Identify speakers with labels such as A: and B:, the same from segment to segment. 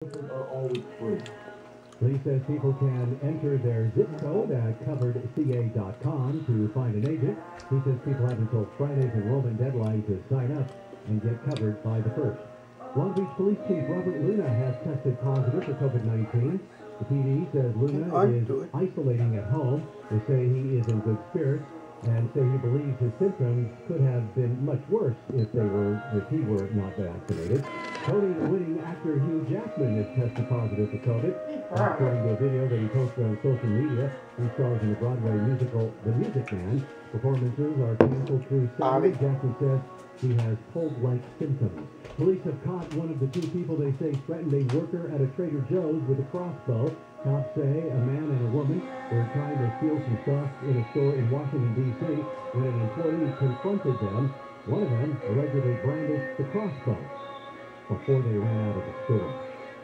A: are always free.
B: Police says people can enter their zip code at coveredca.com to find an agent. He says people have until Friday's enrollment deadline to sign up and get covered by the 1st. Long Beach Police Chief Robert Luna has tested positive for COVID-19. The PD says Luna is isolating at home. They say he is in good spirits and say he believes his symptoms could have been much worse if he were not vaccinated. Tony-winning actor Hugh Jackman is tested positive for COVID. According to a video that he posted on social media, he stars in the Broadway musical The Music Man. Performances are canceled through Saturday. Jackman says he has cold-like symptoms. Police have caught one of the two people they say threatened a worker at a Trader Joe's with a crossbow. Cops say a man and a woman were trying to steal some stuff in a store in Washington, D.C. when an employee confronted them. One of them allegedly brandished the crossbow before they ran out of the store.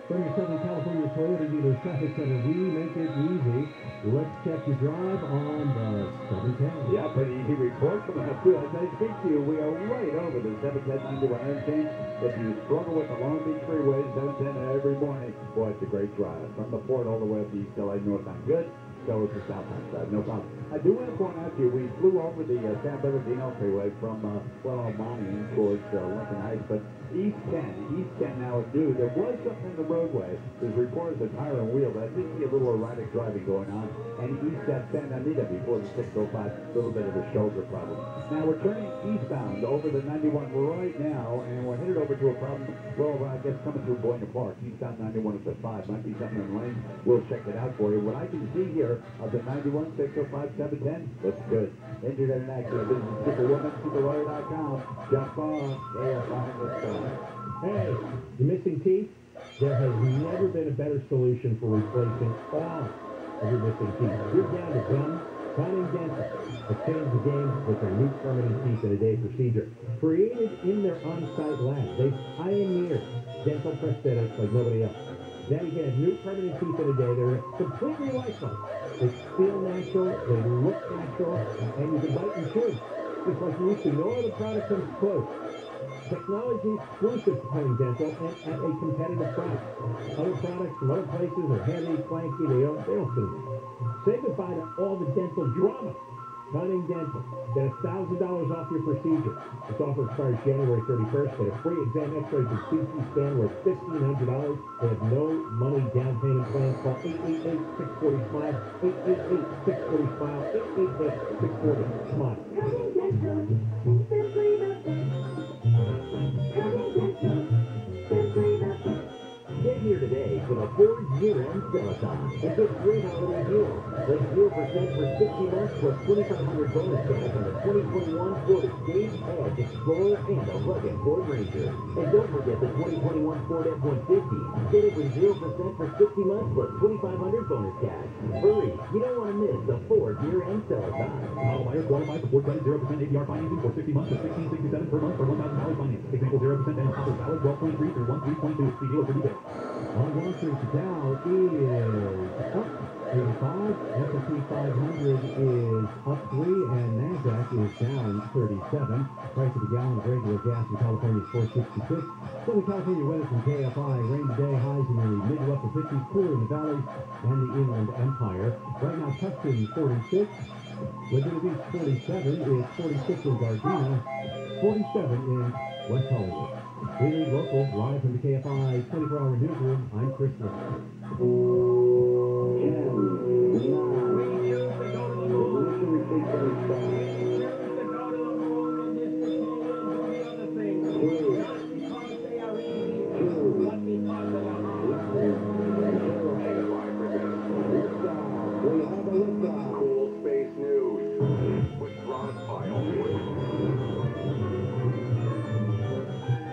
B: From your Southern California Toyota dealer traffic center, we make it easy. Let's check your drive on the 710.
A: Yeah, pretty easy report coming up too. As I speak to you, we are right over the 710 91 interchange. If you struggle with the Long Beach Freeway, 710 every morning, boy, it's a great drive. From the port all the way up the East LA northbound. Good. So it's the southbound side, no problem. I do want to point out to you, we flew over the San Bernardino Freeway from, Monty towards Lincoln Heights, but East 10 now is new. There was something in the roadway. There's reports of tire and wheel. I did see a little erratic driving going on. And East at San Anita before the 605, a little bit of a shoulder problem. Now we're turning eastbound over the 91 right now, and we're headed over to a problem, I guess coming through Boynton Park. Eastbound 91 is at 5. Might be something in the lane. We'll check it out for you. What I can see here of the 91, 605, 710, looks good. Injured in an accident. This is Superwoman, Superlawyer.com. Jump on. They are behind the sky.
B: Hey, you missing teeth? There has never been a better solution for replacing all of your missing teeth. You're down to gum, Cunning Dental has changed the game with their new permanent teeth in a day procedure. Created in their on-site lab, they pioneered dental prosthetics like nobody else. Now you get new permanent teeth in a day. They're completely lifeless. They feel natural, they look natural, and you can bite and chew. Just like you used to. No other product comes close. Technology exclusive to Cunning Dental and at a competitive price. Other products from other places are heavy, clanky, they don't fit in. Say goodbye to all the dental drama. Cunning Dental. Get $1,000 off your procedure. This offer expires January 31st. Get a free exam x-ray from CT scan worth $1,500. They have no money down payment plans. Call 888-640-SMILE. 888-640-SMILE. 888-640-SMILE. Get here today for the Ford year-end sell-a-thon and get great holiday deals. Like 0% for 60 months plus 2,500 bonus cash on the 2021 Ford Escape, Edge, Explorer, and the rugged Ford Ranger. And don't forget the 2021 Ford F-150. Get it with 0% for 60 months plus 2,500 bonus cash. Hurry, you don't want to miss the Ford year-end sell-a-thon.
C: Model buyer qualifies for Ford credit 0% APR financing for 60 months to $1,667 per month for $1,000 finance. Example 0% down. Offer valid 12/23 through 1/3/22. See dealer for details.
B: On Wall Street, the Dow is up 85, S&P 500 is up 3, and NASDAQ is down 37. Price of a gallon of regular gas in California is $4.66. Southern California weather from KFI. Rain today, highs in the mid to upper 50s, cooler in the valleys and the Inland Empire. Right now, Tustin 46. Laguna Beach 47 is 46 in Gardena, 47 in West Hollywood. We lead local, live from the KFI 24-hour newsroom. I'm Chris
D: Cool Space News with Ron Pyle.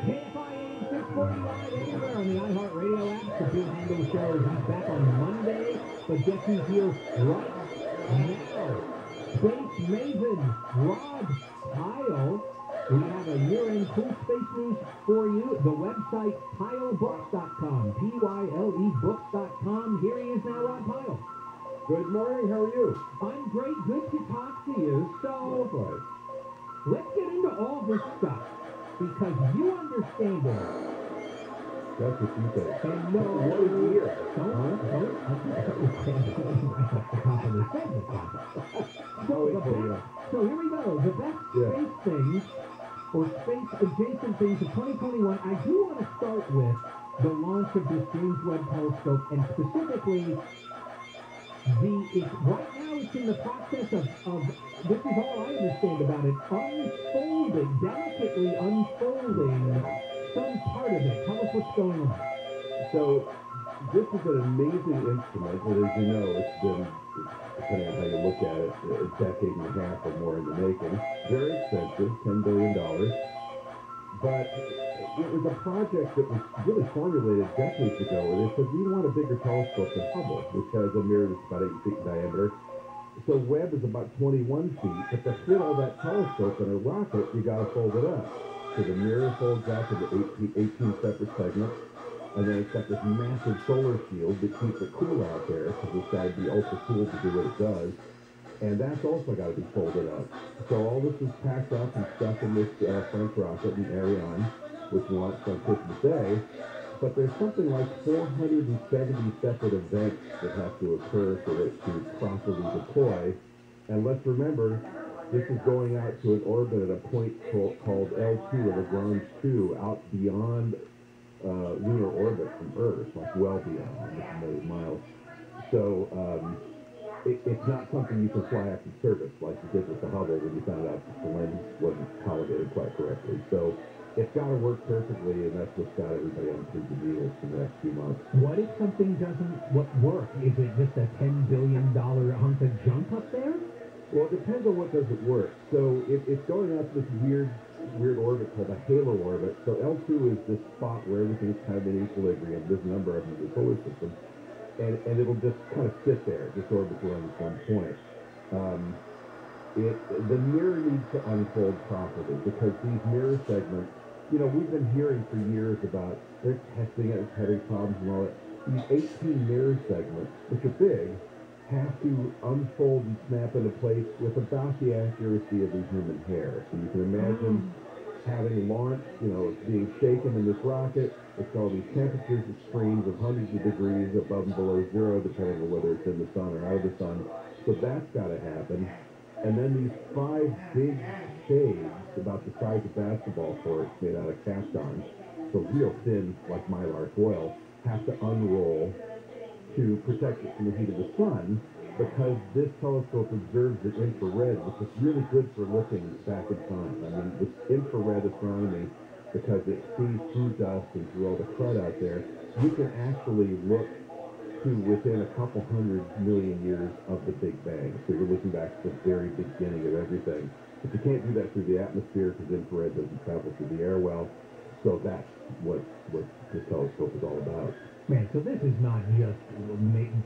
B: KFI Am 645 anywhere on the iHeartRadio app. The Bill Handle Show is back on Monday, but guess who's here right now? Space Maven Rod Pyle. We have a year-end cool space news for you. The website pylebooks.com, PYLEbooks.com. Here he is now, Rod Pyle.
A: Good morning, how are you?
B: I'm great. Good to talk to you. So, let's get into all this stuff, because you understand it.
A: That's what you think.
B: And no,
A: What a year.
B: Don't. I thought you were saying right off the top of the segment. So here we go. The best space things or space adjacent things of 2021. I do want to start with the launch of this James Webb Telescope, and specifically right now it's in the process of this is all I understand about it, delicately unfolding some part of it. Tell us what's going on.
E: So this is an amazing instrument, but as you know, it's been, depending on how you look at it, a decade and a half or more in the making. Very expensive, $10 billion. But it was a project that was really formulated decades ago, where they said, we want a bigger telescope than Hubble, which has a mirror that's about 8 feet in diameter. So Webb is about 21 feet, but to fit all that telescope in a rocket, you got to fold it up. So the mirror folds up into 18 separate segments, and then it's got this massive solar shield that keeps it cool out there, because it's got to be ultra cool to do what it does. And that's also got to be folded up. So all this is packed up and stuck in this French rocket, an Ariane, which launched on Christmas Day. But there's something like 470 separate events that have to occur for it to properly deploy. And let's remember, this is going out to an orbit at a point called L2, or Lagrange 2, out beyond lunar orbit from Earth, like well beyond, a million miles. So it's not something you can fly after service like you did with the Hubble when you found out that the lens wasn't calibrated quite correctly. So it's got to work perfectly, and that's what's got everybody on the needles for the next few months.
B: What if something doesn't work? Is it just a $10 billion hunk of junk up there?
E: Well, it depends on what doesn't work. So it's going out to this weird orbit called a halo orbit. So L2 is this spot where everything's kind of in equilibrium. There's a number of them in the solar system. And it'll just kind of sit there, just orbit around at one point. The mirror needs to unfold properly, because these mirror segments, we've been hearing for years about they're testing it, it's having problems and all that. These 18 mirror segments, which are big, have to unfold and snap into place with about the accuracy of the human hair. So you can imagine having launched, it's being shaken in this rocket. It's all these temperatures extremes of hundreds of degrees above and below zero, depending on whether it's in the sun or out of the sun. So that's got to happen. And then these 5 big shades, about the size of basketball courts, made out of Kapton, so real thin, like mylar foil, have to unroll to protect it from the heat of the sun, because this telescope observes the infrared, which is really good for looking back in time. I mean, this infrared astronomy, because it sees through dust and through all the crud out there, you can actually look to within a couple 100 million years of the Big Bang. So you're looking back to the very beginning of everything. But you can't do that through the atmosphere, because infrared doesn't travel through the air well. So that's what this telescope is all about.
B: Man, so this is not just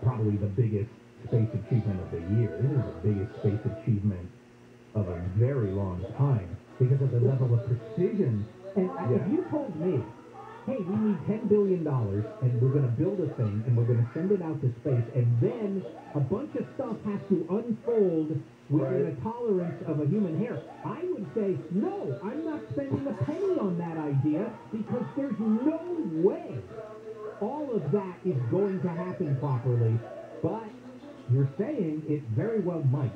B: probably the biggest space achievement of the year. This is the biggest space achievement of a very long time, because of the level of precision. And if you told me, hey, we need $10 billion, and we're going to build a thing, and we're going to send it out to space, and then a bunch of stuff has to unfold within a tolerance of a human hair, I would say, no, I'm not spending a penny on that idea, because there's no way all of that is going to happen properly. But you're saying it very well might.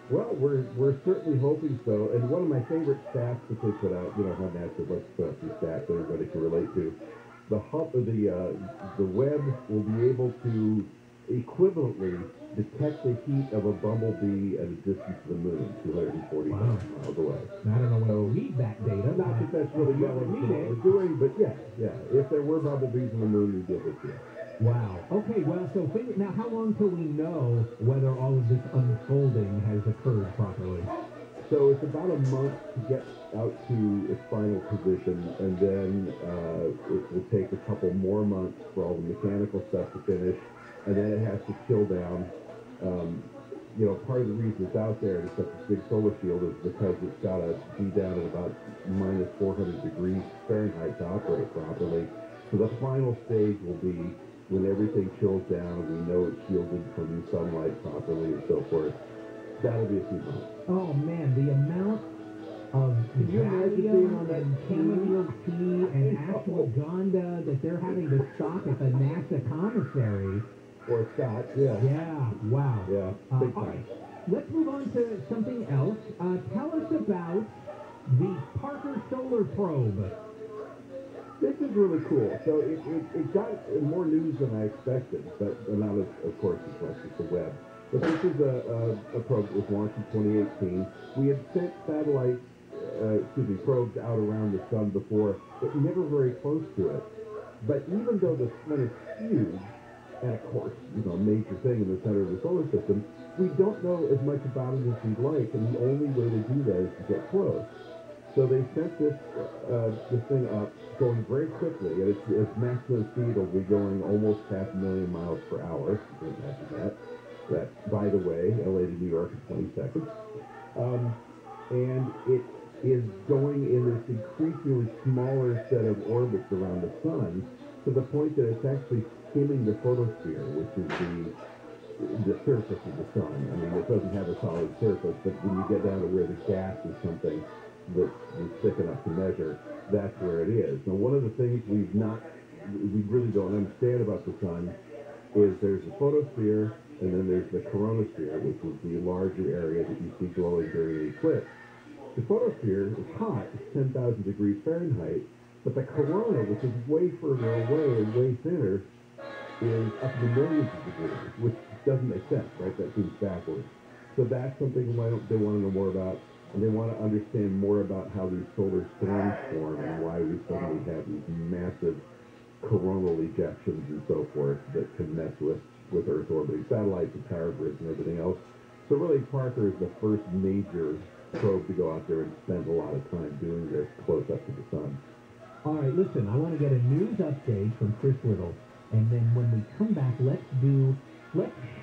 E: Well, we're certainly hoping so. And one of my favorite stats that they put out, how NASA wants to put out these stats that everybody can relate to. The Webb will be able to equivalently detect the heat of a bumblebee at a distance to the moon, 240 miles away.
B: I don't know when to read that data.
E: Not that that's really relevant to what we're doing, but yeah. If there were bumblebees on the moon, we'd be able to see it.
B: Wow. Okay, well, so now how long till we know whether all of this unfolding has occurred properly?
E: So it's about a month to get out to its final position, and then it will take a couple more months for all the mechanical stuff to finish, and then it has to chill down. Part of the reason it's out there and it's such a big solar shield is because it's got to be down at about minus 400 degrees Fahrenheit to operate properly. So the final stage will be when everything chills down and we know it's shielded from sunlight properly and so forth. That'll be a few months.
B: Oh, man, the amount of
E: Can you imagine being on that
B: chamomile tea and ashwagandha that they're having to stock at the NASA commissary?
E: Or Scott, yeah.
B: Yeah, wow.
E: Yeah, big
B: all
E: time.
B: right, let's move on to something else. Tell us about the Parker Solar Probe.
E: This is really cool. So it got more news than I expected, but not of course as much as the web. But this is a probe that was launched in 2018. We had sent satellites, probes out around the sun before, but never very close to it. But even though the sun is huge, and of course, a major thing in the center of the solar system, we don't know as much about it as we'd like, and the only way to do that is to get close. So they sent this thing up, going very quickly, and its maximum speed will be going almost 500,000 miles per hour. You can imagine that. That, by the way, LA to New York in 20 seconds. And it is going in this increasingly smaller set of orbits around the sun, to the point that it's actually skimming the photosphere, which is the surface of the sun. I mean, it doesn't have a solid surface, but when you get down to where the gas is something that's thick enough to measure, that's where it is. Now, one of the things we really don't understand about the sun is there's the photosphere, and then there's the coronosphere, which is the larger area that you see glowing during an eclipse. The photosphere is hot, it's 10,000 degrees Fahrenheit, but the corona, which is way further away and way thinner, is up in the millions of degrees, which doesn't make sense, right? That seems backwards. So that's something they want to know more about, and they want to understand more about how these solar storms form and why we suddenly have these massive coronal ejections and so forth that can mess with Earth orbiting satellites and power grids and everything else. So really, Parker is the first major probe to go out there and spend a lot of time doing this close up to the sun.
B: All right, listen, I want to get a news update from Chris Little, and then when we come back, let's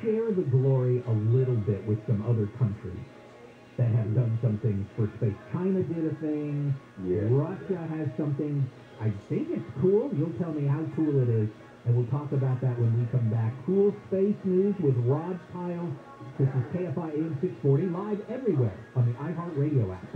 B: share the glory a little bit with some other countries that have done some things for space. China did a thing.
E: Yeah.
B: Russia has something. I think it's cool. You'll tell me how cool it is, and we'll talk about that when we come back. Cool space news with Rod Pyle. This is Kfi Am 640, live everywhere on the iHeartRadio app.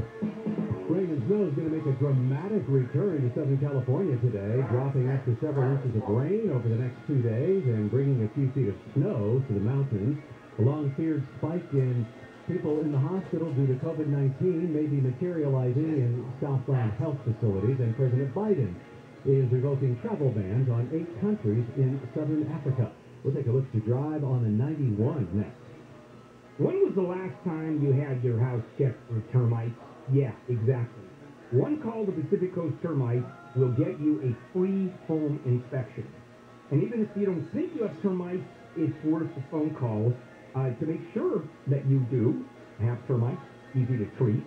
C: Rain and snow is going to make a dramatic return to Southern California today, dropping up to several inches of rain over the next 2 days and bringing a few feet of snow to the mountains. A long-feared spike in people in the hospital due to COVID-19 may be materializing in Southland health facilities, and President Biden is revoking travel bans on 8 countries in southern Africa. We'll take a look to drive on the 91 next.
F: When was the last time you had your house checked for termites? Yeah, exactly. One call to Pacific Coast Termites will get you a free home inspection. And even if you don't think you have termites, it's worth the phone call to make sure that you do have termites. Easy to treat.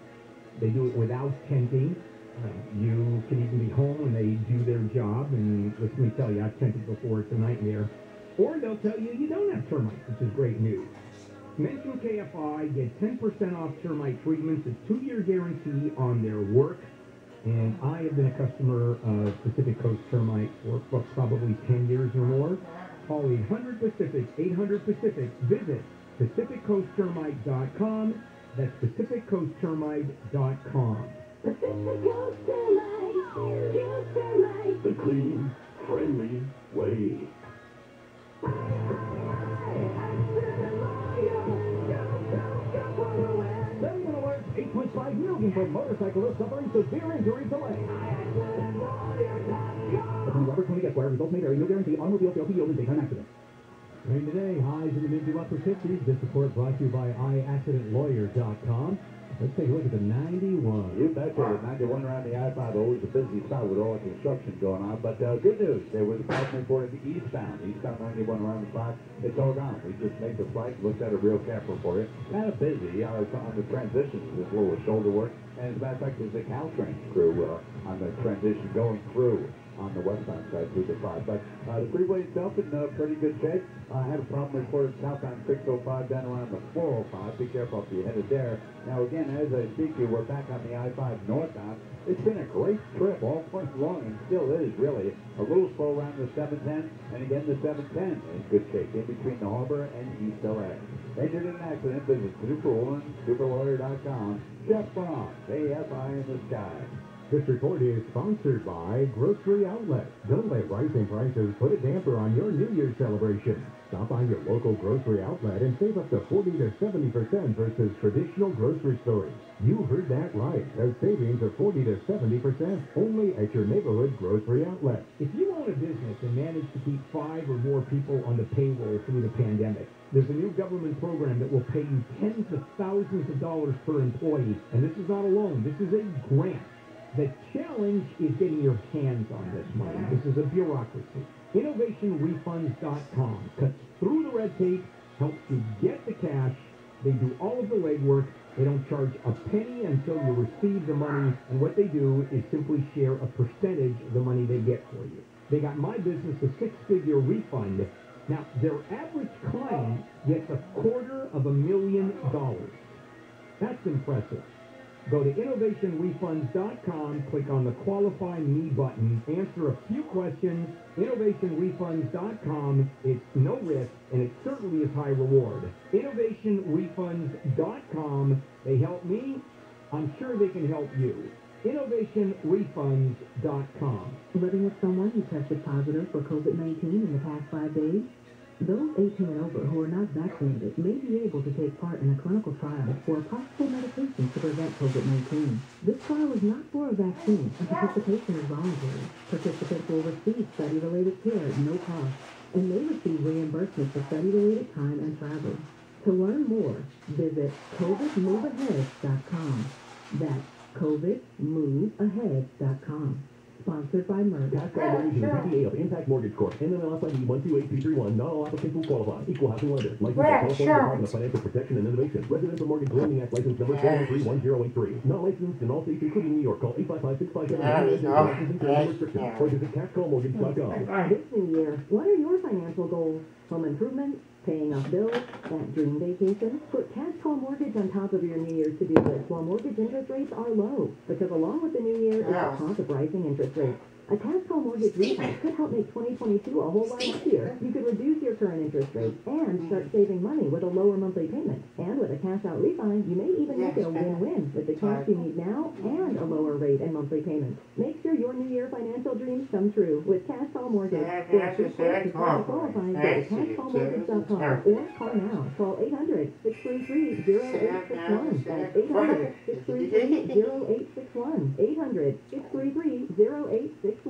F: They do it without tenting. You can even be home when they do their job. And let me tell you, I've tented before. It's a nightmare. Or they'll tell you you don't have termites, which is great news. Mention KFI, get 10% off termite treatments, a 2-year guarantee on their work. And I have been a customer of Pacific Coast Termite for probably 10 years or more. Call 800-PACIFIC, 800-PACIFIC. Visit PacificCoastTermite.com. That's PacificCoastTermite.com.
D: The clean, friendly way.
C: 8.5 million for motorcyclists suffering severe injury delay. Attorney Robert Tony Esquire, results may vary, no guarantee, automobile fail to yield in daytime accidents.
B: Rain today, highs in the mid to upper 50s. This report brought to you by iAccidentLawyer.com. Let's take a look at the 91.
A: You betcha. The 91 around the I-5, always a busy spot with all the construction going on. But good news, there was a problem reported eastbound 91 around the clock. It's all gone. We just made the flight, looked at a real camper for you. Kind of busy on the transitions, this little shoulder work. And as a matter of fact, there's a Caltrain crew on the transition going through. on the westbound side through the 5. But the freeway itself in pretty good shape. I had a problem reported southbound 605 down around the 405. Be careful if you're headed there. Now again, as I speak to you, we're back on the I-5 northbound. It's been a great trip all month long and still is really. A little slow around the 710 and again the 710 in good shape in between the harbor and East LA. Injured in an accident, visit superlawyer.com. Jeff Braun, AFI in the sky.
C: This report is sponsored by Grocery Outlet. Don't let rising prices put a damper on your New Year's celebration. Stop by your local grocery outlet and save up to 40 to 70% versus traditional grocery stores. You heard that right. A savings of 40 to 70% only at your neighborhood grocery outlet.
F: If you own a business and manage to keep 5 or more people on the payroll through the pandemic, there's a new government program that will pay you tens of thousands of dollars per employee. And this is not a loan. This is a grant. The challenge is getting your hands on this money. This is a bureaucracy. InnovationRefunds.com cuts through the red tape, helps you get the cash. They do all of the legwork. They don't charge a penny until you receive the money. And what they do is simply share a percentage of the money they get for you. They got my business a 6-figure refund. Now, their average client gets $250,000. That's impressive. Go to InnovationRefunds.com, click on the Qualify Me button, answer a few questions. InnovationRefunds.com, it's no risk, and it certainly is high reward. InnovationRefunds.com, they help me. I'm sure they can help you. InnovationRefunds.com.
G: Living with someone who tested positive for COVID-19 in the past 5 days? Those 18 and over who are not vaccinated may be able to take part in a clinical trial for a possible medication to prevent COVID-19. This trial is not for a vaccine, and participation is voluntary. Participants will receive study-related care at no cost and may receive reimbursement for study-related time and travel. To learn more, visit covidmoveahead.com. That's covidmoveahead.com. Sponsored by Merck.
D: Cash call mortgage is a DBA of Impact Mortgage Corp. NMLS ID 128331. Not all applicants will qualify. Equal housing lender. Licensed by California Department of Financial Protection and Innovation. Residential Mortgage Lending Act license number 4131083. Not licensed in all states including New York. Call 855-657. Restrictions. Or visit cashcallmortgage.com.
G: This new year, what are your financial goals? Home improvement? Paying off bills? That dream vacation? Put Cash Call Mortgage on top of your New Year's to-do list while mortgage interest rates are low. Because along with the new year is the cost of rising interest rates. A Cash Call Mortgage refund could help make 2022 a whole lot easier. You could reduce your current interest rate and start saving money with a lower monthly payment. And with a cash out refund, you may even make it a win-win with the cash you need now and a lower rate and monthly payment. Make sure your New Year financial dreams come true with Cash Call Mortgage. For a free quote to qualify, go to cashcallmortgage.com or call now. Call 800-633-0861. That's 800-633-0861. 800-633-0861.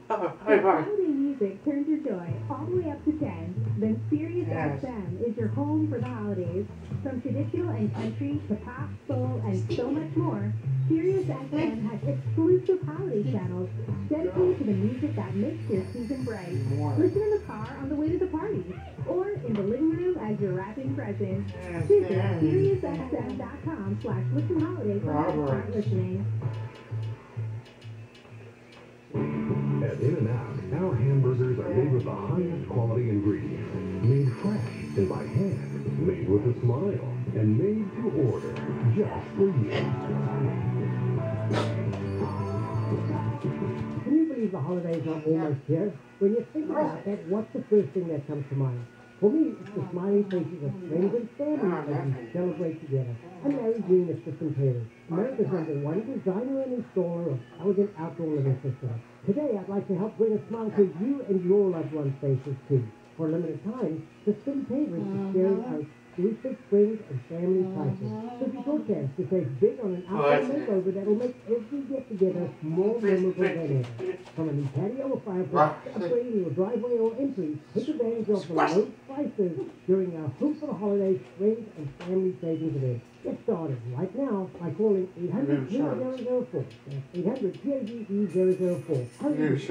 H: Holiday music turns your joy all the way up to 10. Then Sirius XM is your home for the holidays. From traditional and country to pop, soul, and so much more, Sirius XM has exclusive holiday channels dedicated to the music that makes your season bright. Listen in the car on the way to the party, or in the living room as you're wrapping presents. Visit SiriusXM.com/listenholiday for start listening.
C: At In-N-Out, our hamburgers are made with the highest quality ingredients, made fresh and by hand, made with a smile, and made to order just for you.
I: Can you believe the holidays are almost here? When you think about that, what's the first thing that comes to mind? For me, it's the smiling faces of friends and family as we celebrate together. I'm Larry Green of System Tailors, America's #1 designer and installer of elegant outdoor living systems. Today, I'd like to help bring a smile to you and your loved ones' faces too. For a limited time, System Tailors is sharing our exclusive friends and family prices. So be forecast to save big on an outdoor makeover that'll make every get-together more memorable than ever. From a new patio or fireplace, upgrading your driveway or entry, take advantage of the low prices during our Hope for the Holidays Friends and Family Savings event. Get started right now by calling 800-0004. That's 800-PAGE-004. Hurry, reach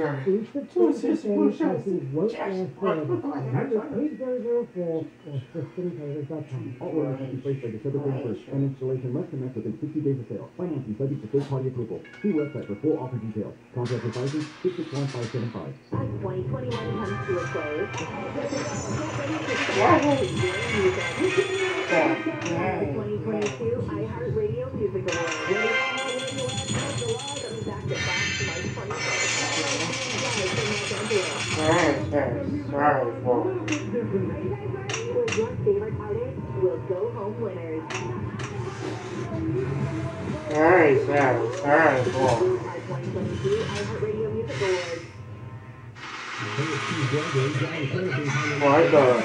I: the 20% pricing won't last forever. 800-8004 or systemtraders.com.
D: All orders must be placed by December 31st, and installation must commence within 60 days of sale. Financing subject to third-party approval. See website for full offer details. Contact with pricing 661-575.
G: As 2021 comes to a close, get ready to the 2022 iHeartRadio Music Awards. Coming back to back where your favorite artists will go home winners.
J: Very sad. Very cool.
G: Our 2022 iHeartRadio Music Awards.
J: My God.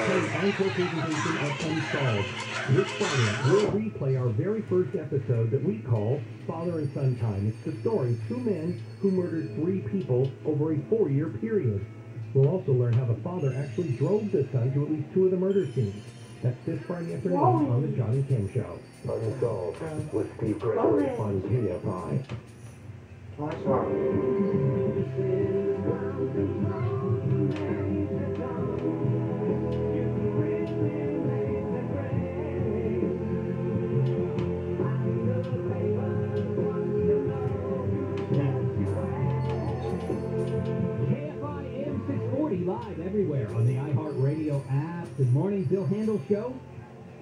C: This Friday, we'll replay our very first episode that we call Father and Son Time. It's the story of two men who murdered 3 people over a 4-year period. We'll also learn how the father actually drove the son to at least 2 of the murder scenes. That's this Friday afternoon on the John and Kim Show.
D: Unsolved with Steve Gregory on KFI.
J: Nice one.
C: KFI Am 640 live everywhere on the iHeartRadio app. Good morning, Bill Handel Show.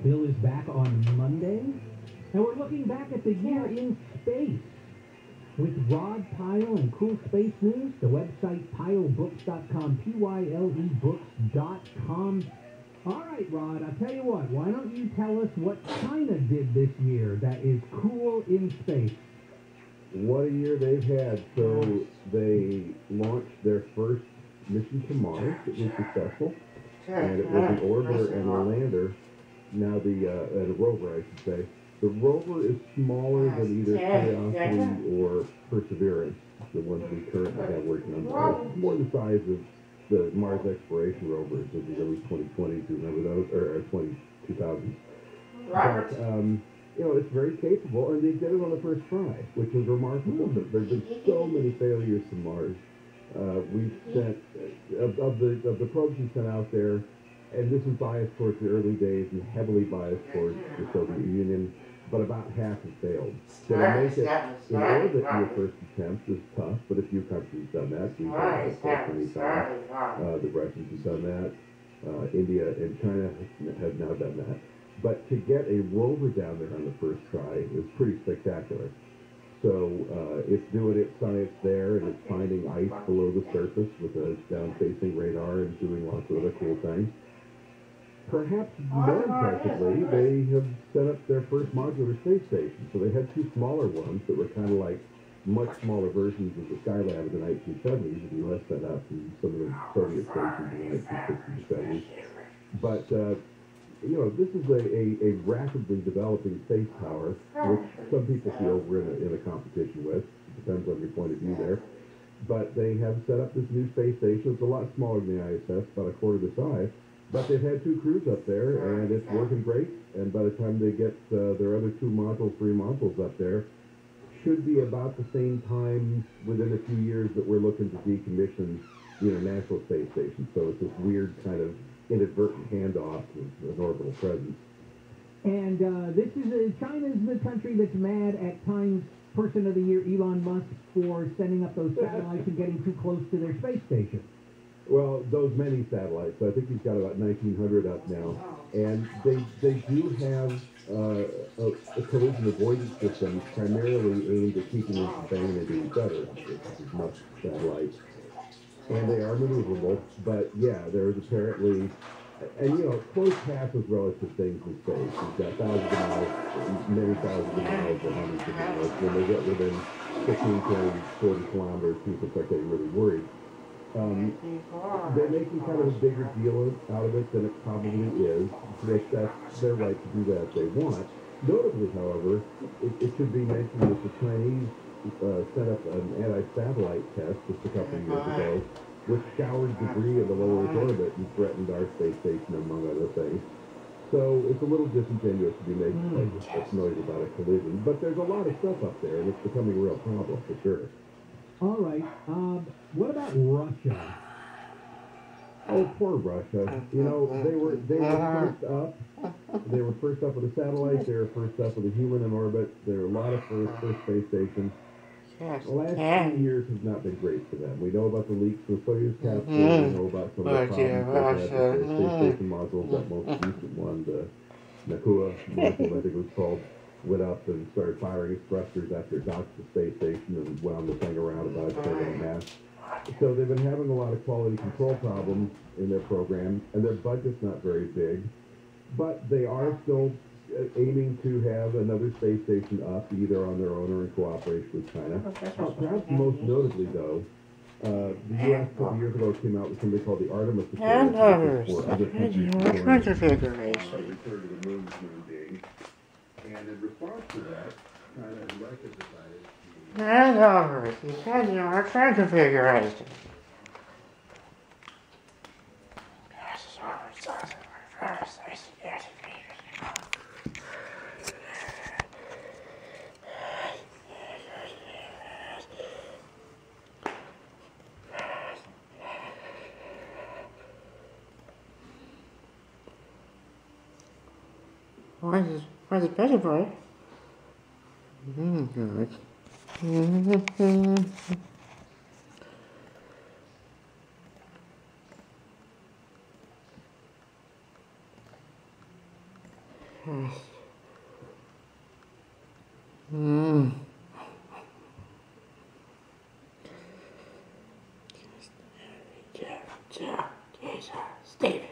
C: Bill is back on Monday, and we're looking back at the year in space with Rod Pyle and Cool Space News. The website pylebooks.com, pylebooks.com. All right, Rod, I'll tell you what. Why don't you tell us what China did this year that is cool in space?
E: What a year they've had. So they launched their first mission to Mars. It was successful. And it was an orbiter and a lander. Now and a rover, I should say. The rover is smaller than either Curiosity or Perseverance, the ones we currently have working on Mars. It's more the size of the Mars exploration rovers of the early 2020s. Do you remember those? Or 2000s. But, it's very capable, and they did it on the first try, which was remarkable. There's been so many failures to Mars. We've sent, of the probes we sent out there, and this is biased towards the early days and heavily biased towards the Soviet Union, but about half have failed. So to make it in orbit in your first attempt is tough, but a few countries have done that. We've done it many times. The Russians have done that. India and China have now done that. But to get a rover down there on the first try is pretty spectacular. So it's doing its science there, and it's finding ice below the surface with a down-facing radar and doing lots of other cool things. Perhaps more impressively, they have set up their first modular space station. So they had 2 smaller ones that were kind of like much smaller versions of the Skylab of the 1970s that the U.S. set up and some of the Soviet stations in the 1960s and 70s. But this is a rapidly developing space power, which some people feel we're in a competition with. It depends on your point of view there. But they have set up this new space station. It's a lot smaller than the ISS, about a quarter the size. But they've had 2 crews up there, and it's working great. And by the time they get their other 3 modules up there, should be about the same time within a few years that we're looking to decommission the International Space Station. So it's this weird kind of inadvertent handoff of an orbital presence.
C: And this is China's the country that's mad at Time's Person of the Year, Elon Musk, for sending up those satellites and getting too close to their space station.
E: Well, those many satellites. I think he's got about 1,900 up now. And they do have a collision avoidance system primarily aimed at keeping them from banging into each other. It's much satellites. And they are maneuverable, but yeah, there's apparently, and close passes relative things in space. You've got thousands of miles, many thousands of miles, or hundreds of miles. When they get within 15, 20, 40 kilometers, people start getting really worried. They're making kind of a bigger deal out of it than it probably is. That's their right to do that if they want. Notably, however, it should be mentioned that the Chinese set up an anti-satellite test just a couple of years ago, which scoured debris in the low Earth orbit and threatened our space station, among other things. So it's a little disingenuous to be making this noise about a collision. But there's a lot of stuff up there, and it's becoming a real problem for sure.
C: All right. What about Russia?
E: Oh, poor Russia. You know, they were first up. They were first up with a satellite. They were first up with a human in orbit. There are a lot of first space stations. The last 2 years has not been great for them. We know about the leaks from the Soyuz capsule. We know about some of the problems they've had with their space station modules. That most recent one, the Nakua module, I think it was called, went up and started firing its thrusters after it docked the space station and wound the thing around about its mass. So they've been having a lot of quality control problems in their program, and their budget's not very big. But they are still aiming to have another space station up, either on their own or in cooperation with China. Perhaps most notably, though, the U.S. a couple years ago came out with something called the Artemis Accord for other countries to return to the moon's moon being. And in response to that, China and Russia decided to...
J: Hand over. You said you were trying to figure out. Why is it better, boy? Good. Steve.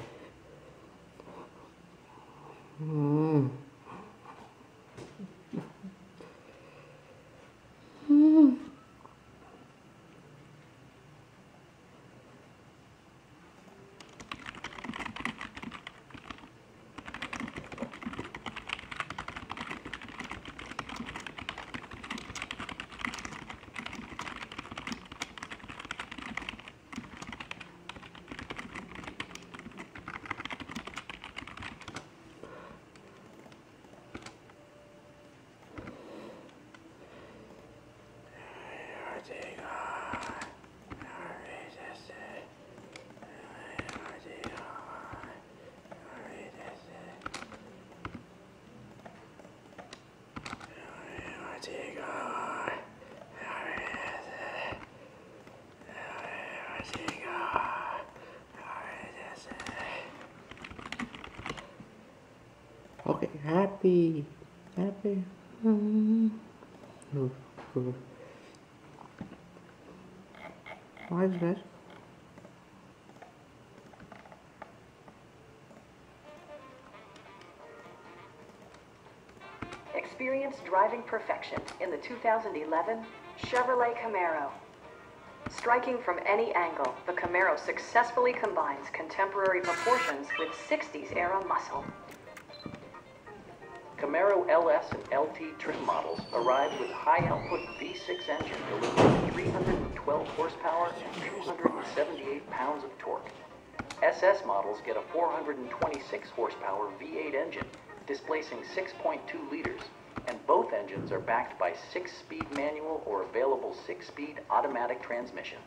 J: Okay, happy. Why is that?
K: Experience driving perfection in the 2011 Chevrolet Camaro. Striking from any angle, the Camaro successfully combines contemporary proportions with 60s era muscle.
L: Camaro LS and LT trim models arrive with high-output V6 engine delivering 312 horsepower and 278 pounds of torque. SS models get a 426 horsepower V8 engine, displacing 6.2 liters, and both engines are backed by 6-speed manual or available 6-speed automatic transmission.